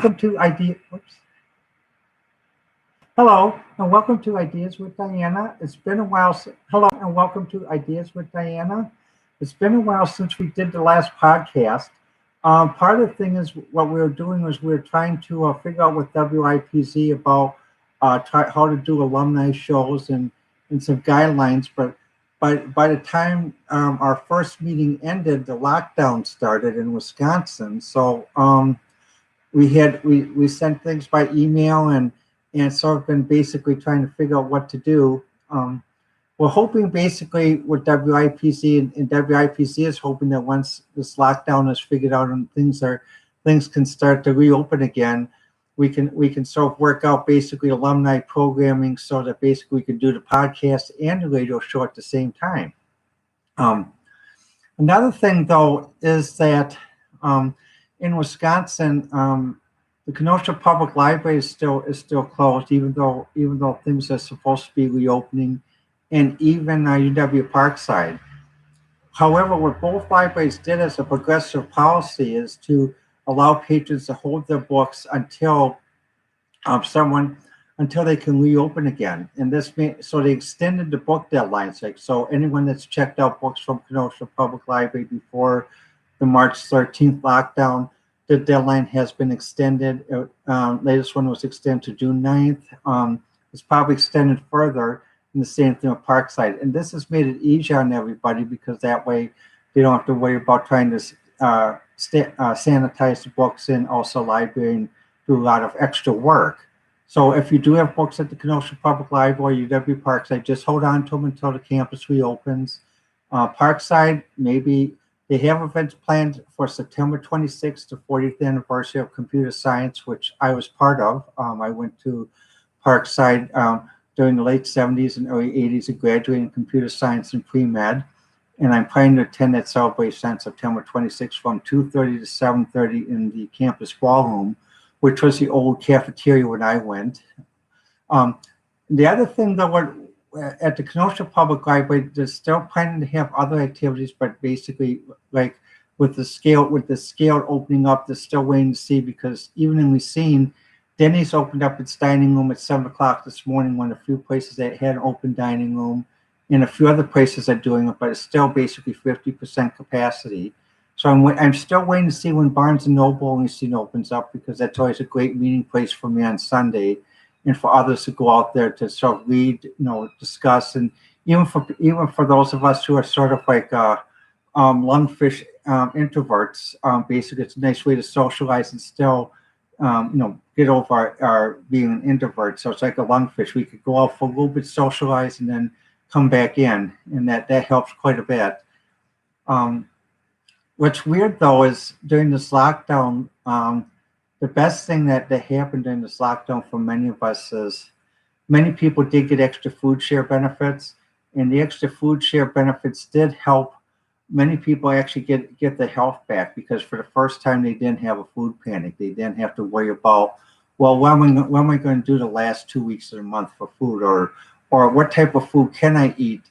welcome to Idea. Whoops. Hello, and welcome to Ideas with Diana. It's been a while. Hello, and welcome to Ideas with Diana. It's been a while since we did the last podcast. Part of the thing is what we were doing was we were trying to figure out with WIPZ about how to do alumni shows and some guidelines. But by the time our first meeting ended, the lockdown started in Wisconsin. So we sent things by email and sort of been basically trying to figure out what to do. We're hoping basically with WIPC and WIPC is hoping that once this lockdown is figured out and things can start to reopen again, we can sort of work out basically alumni programming so that basically we can do the podcast and the radio show at the same time. Another thing though is that in Wisconsin, the Kenosha Public Library is still closed, even though things are supposed to be reopening, and even UW Parkside. However, what both libraries did as a progressive policy is to allow patrons to hold their books until until they can reopen again. And so they extended the book deadlines. So anyone that's checked out books from Kenosha Public Library before the March 13th lockdown, the deadline has been extended. Latest one was extended to June 9th. It's probably extended further, and the same thing with Parkside. And this has made it easier on everybody because that way they don't have to worry about trying to sanitize the books and also library and do a lot of extra work. So if you do have books at the Kenosha Public Library, UW Parkside, just hold on to them until the campus reopens. Parkside, maybe they have events planned for September 26th, the 40th anniversary of computer science, which I was part of. I went to Parkside during the late 70s and early 80s and graduated in computer science and pre-med. And I'm planning to attend that celebration on September 26th from 2:30 to 7:30 in the campus ballroom, which was the old cafeteria when I went. The other thing though, at the Kenosha Public Library, they're still planning to have other activities, but basically like with the scale opening up, they're still waiting to see, because even in Racine, Denny's opened up its dining room at 7 o'clock this morning, one of the few places that had an open dining room, and a few other places are doing it, but it's still basically 50% capacity. So I'm still waiting to see when Barnes & Noble in Racine opens up, because that's always a great meeting place for me on Sunday, and for others to go out there to sort of read, discuss, and even for those of us who are sort of like lungfish introverts, basically it's a nice way to socialize and still, get over our being an introvert. So it's like a lungfish. We could go out for a little bit, socialize, and then come back in, and that helps quite a bit. What's weird though is during this lockdown, the best thing that happened during this lockdown for many of us is many people did get extra food share benefits, and the extra food share benefits did help many people actually get their health back, because for the first time they didn't have a food panic. They didn't have to worry about, well, when am I going to do the last 2 weeks of the month for food, or what type of food can I eat?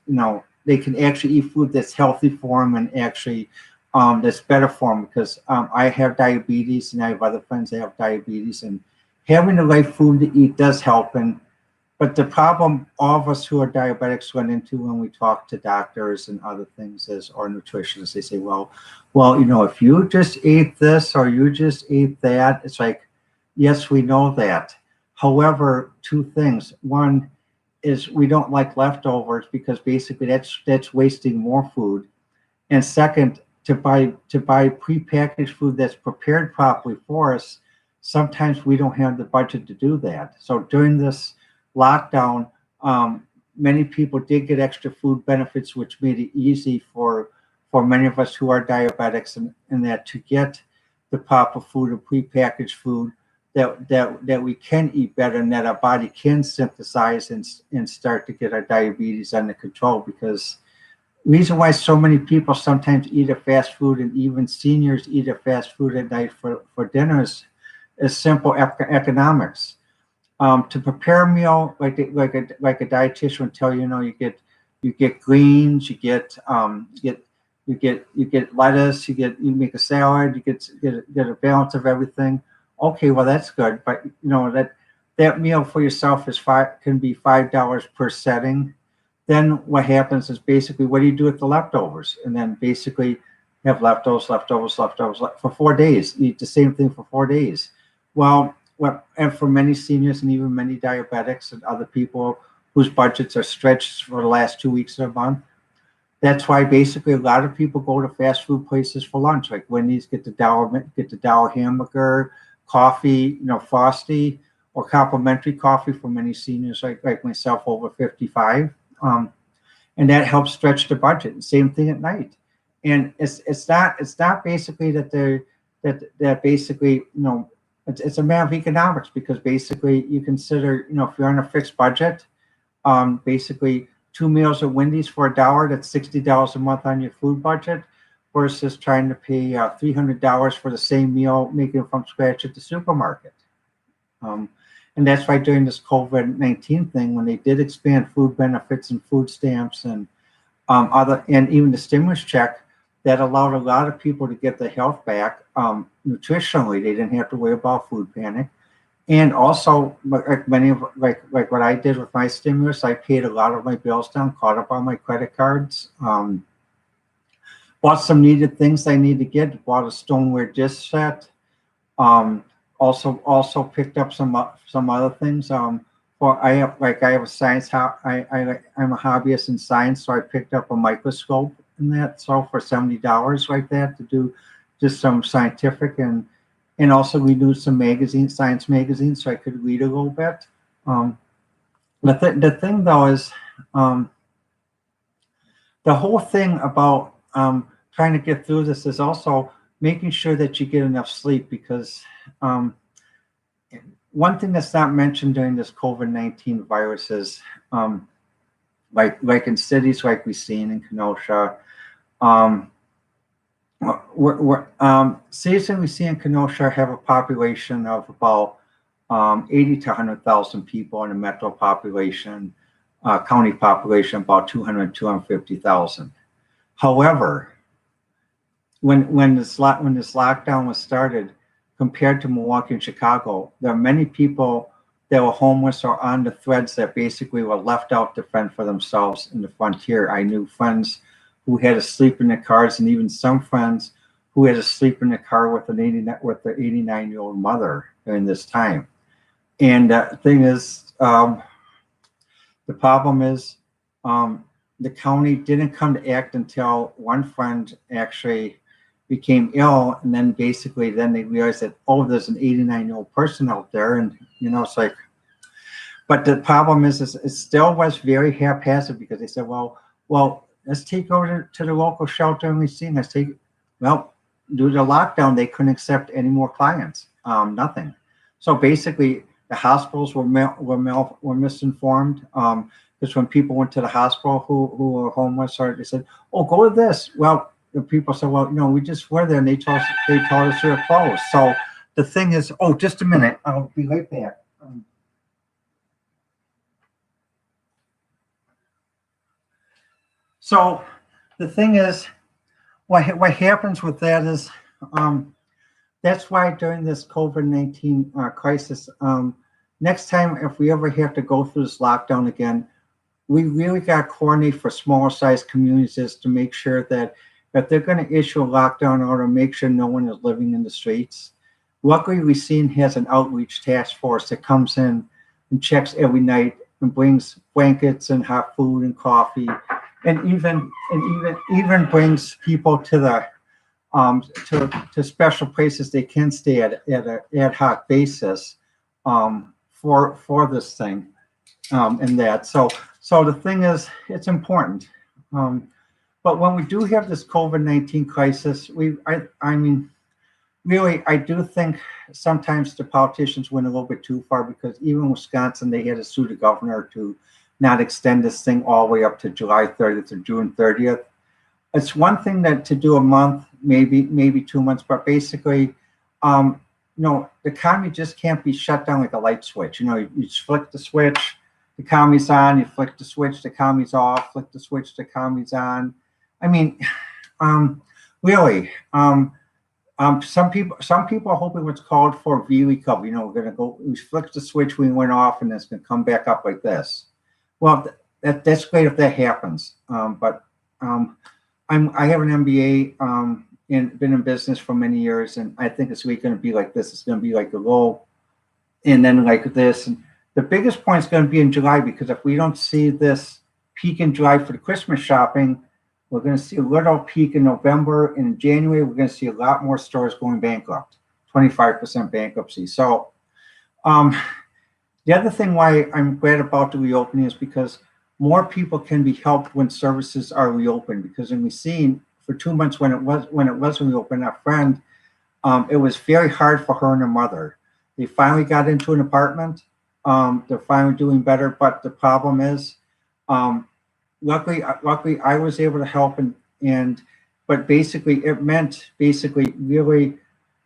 They can actually eat food that's healthy for them and actually that's better for them, because I have diabetes and I have other friends that have diabetes, and having the right food to eat does help. But the problem all of us who are diabetics run into when we talk to doctors and other things or nutritionists, they say, well, if you just ate this or you just ate that, it's like, yes, we know that. However, two things. One is we don't like leftovers, because basically that's wasting more food. And second, to buy prepackaged food that's prepared properly for us, sometimes we don't have the budget to do that. So during this lockdown, many people did get extra food benefits, which made it easy for many of us who are diabetics and that to get the proper food and prepackaged food that we can eat better, and that our body can synthesize and start to get our diabetes under control. Because reason why so many people sometimes eat a fast food, and even seniors eat a fast food at night for dinners, is simple economics. To prepare a meal like a dietitian would tell you, you get greens, you get lettuce, you make a salad, you get a balance of everything. okay, well that's good, but that meal for yourself can be $5 per setting. Then what happens is basically, what do you do with the leftovers? And then basically have leftovers for 4 days. Eat the same thing for 4 days. Well, and for many seniors and even many diabetics and other people whose budgets are stretched for the last 2 weeks of the month, that's why basically a lot of people go to fast food places for lunch, like Wendy's, get the dollar hamburger, coffee, Frosty, or complimentary coffee for many seniors like myself over 55. Um, and that helps stretch the budget. Same thing at night. And it's not basically that basically it's a matter of economics, because basically you consider, if you're on a fixed budget, basically 2 meals at Wendy's for $1, that's $60 a month on your food budget, versus trying to pay $300 for the same meal, making it from scratch at the supermarket. Um, and that's why during this COVID-19 thing, when they did expand food benefits and food stamps and and even the stimulus check, that allowed a lot of people to get their health back nutritionally. They didn't have to worry about food panic. And also, like what I did with my stimulus, I paid a lot of my bills down, caught up on my credit cards, bought some needed things I need to get, bought a stoneware dish set. Um, also picked up some other things. For I have a science. I'm a hobbyist in science, so I picked up a microscope in that. So for $70 like that, to do just some scientific, and also we do some magazines, science magazines, so I could read a little bit. The thing though is, the whole thing about trying to get through this is also making sure that you get enough sleep, because one thing that's not mentioned during this COVID-19 virus is, like in cities like we've seen in Kenosha, cities that we see in Kenosha have a population of about 80 to 100,000 people, and a metro population, county population about 200, 250,000. However, when this lockdown was started, compared to Milwaukee and Chicago, there are many people that were homeless or on the threads that basically were left out to fend for themselves in the frontier. I knew friends who had to sleep in their cars, and even some friends who had to sleep in the car with their 89-year-old mother during this time. And the thing is, the problem is, the county didn't come to act until one friend actually became ill, and then basically they realized that, oh, there's an 89-year-old person out there, and it's like. But the problem is it still was very haphazard, because they said, well, let's take over to the local shelter, and we see. Well, due to the lockdown, they couldn't accept any more clients. Nothing. So basically, the hospitals were misinformed. Because when people went to the hospital who were homeless, or they said, "Oh, go to this." Well, the people said, "Well, we just were there, and they told us they were closed." So the thing is, oh, just a minute, I'll be right back. So the thing is, what happens with that is, that's why during this COVID-19 crisis, next time if we ever have to go through this lockdown again, we really got to coordinate for smaller sized communities to make sure that if they're going to issue a lockdown order, make sure no one is living in the streets. Luckily, we've seen has an outreach task force that comes in and checks every night and brings blankets and hot food and coffee, and even brings people to the to special places they can stay at an ad hoc basis for this thing, and that. So the thing is, it's important. But when we do have this COVID-19 crisis, I mean, really, I do think sometimes the politicians went a little bit too far, because even Wisconsin, they had to sue the governor to not extend this thing all the way up to July 30th or June 30th. It's one thing that to do a month, maybe 2 months, but basically, the economy just can't be shut down like a light switch. You just flick the switch, the economy's on. You flick the switch, the economy's off. Flick the switch, the economy's on. I mean, really, Some people are hoping what's called for V recovery. You know, we're going to go, we flick the switch when we went off, and it's going to come back up like this. Well, that's great if that happens. But I have an MBA and been in business for many years, and I think it's really going to be like this. It's going to be like the low, and then like this. And the biggest point is going to be in July, because if we don't see this peak in July for the Christmas shopping, we're going to see a little peak in November. And in January, we're going to see a lot more stores going bankrupt, 25% bankruptcy. So the other thing why I'm glad about the reopening is because more people can be helped when services are reopened. Because when we seen for 2 months when it wasn't reopened, our friend, it was very hard for her and her mother. They finally got into an apartment. They're finally doing better, but the problem is, luckily I was able to help, but basically it meant really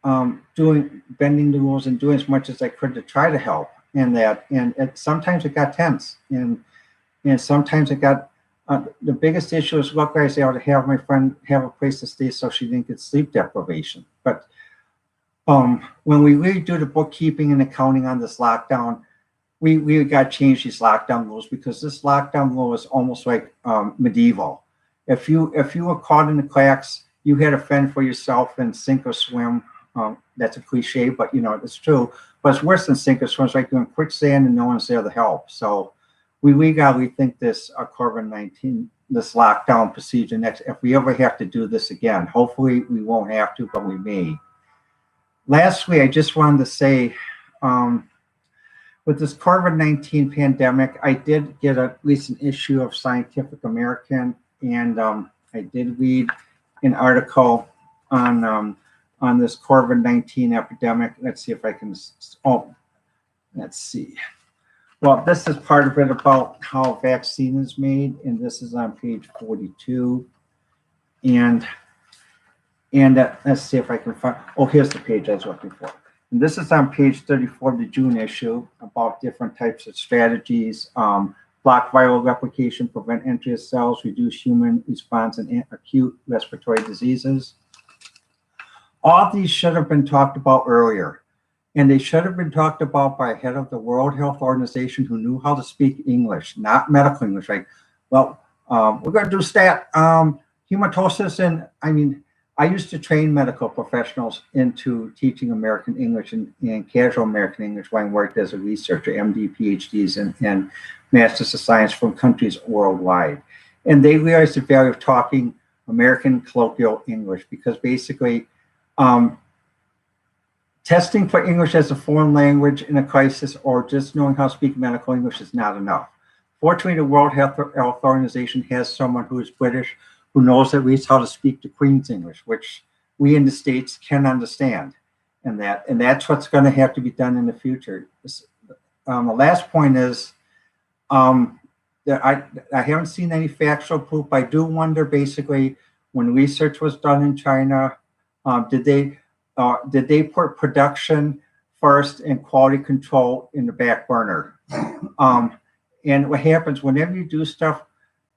bending the rules and doing as much as I could to try to help. And sometimes it got tense, and sometimes it got. The biggest issue is, luckily I was able to have my friend have a place to stay so she didn't get sleep deprivation. But when we really do the bookkeeping and accounting on this lockdown, we got to change these lockdown rules, because this lockdown rule is almost like medieval. If you were caught in the cracks, you had to fend for yourself and sink or swim. That's a cliche, but you know it's true. But it's worse than sink or swim. It's like doing quicksand and no one's there to help. So we got to rethink this COVID-19, this lockdown procedure next. If we ever have to do this again, hopefully we won't have to, but we may. Lastly, I just wanted to say, with this COVID-19 pandemic, I did get at least an issue of Scientific American, and I did read an article on this COVID-19 epidemic. Let's see if I can. Let's see. Well, this is part of it about how a vaccine is made, and this is on page 42. And let's see if I can find. Oh, here's the page I was looking for. And this is on page 34 of the June issue about different types of strategies, block viral replication, prevent entry of cells, reduce human response in acute respiratory diseases. All of these should have been talked about earlier, and they should have been talked about by a head of the World Health Organization who knew how to speak English, not medical English. Like, well, we're going to do hematosis, and I mean, I used to train medical professionals into teaching American English and casual American English when I worked as a researcher, MD, PhDs, and Masters of Science from countries worldwide. And they realized the value of talking American colloquial English, because basically testing for English as a foreign language in a crisis or just knowing how to speak medical English is not enough. Fortunately, the World Health Organization has someone who is British, who knows at least how to speak the Queen's English, which we in the States can understand. And that's what's going to have to be done in the future. The last point is, that I haven't seen any factual proof. I do wonder, basically, when research was done in China, did they put production first and quality control in the back burner? And what happens whenever you do stuff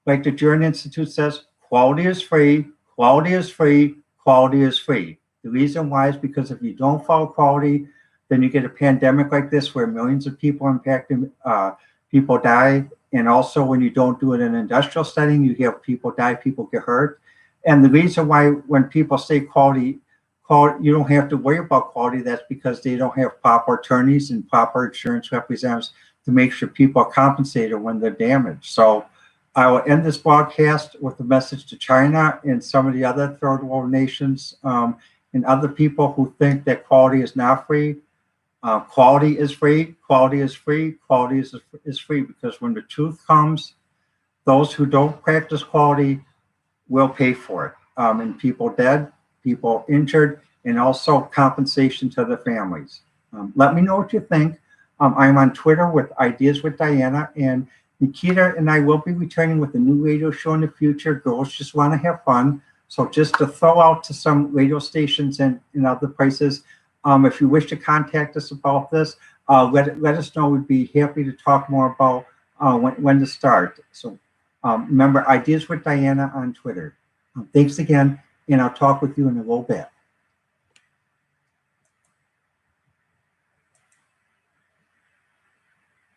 like the Journal Institute says, quality is free, quality is free, quality is free. The reason why is because if you don't follow quality, then you get a pandemic like this where millions of people are impacted, people die. And also when you don't do it in an industrial setting, you have people die, people get hurt. And the reason why when people say quality, you don't have to worry about quality, that's because they don't have proper attorneys and proper insurance representatives to make sure people are compensated when they're damaged. So I will end this broadcast with a message to China and some of the other third world nations and other people who think that quality is not free. Quality is free, quality is free, quality is free, because when the truth comes, those who don't practice quality will pay for it. And people dead, people injured, and also compensation to their families. Let me know what you think. I'm on Twitter with Ideas with Diana, and Nikita and I will be returning with a new radio show in the future. Girls just want to have fun. So just to throw out to some radio stations and other places, if you wish to contact us about this, let us know. We'd be happy to talk more about when to start. So remember, Ideas with Diana on Twitter. Thanks again, and I'll talk with you in a little bit.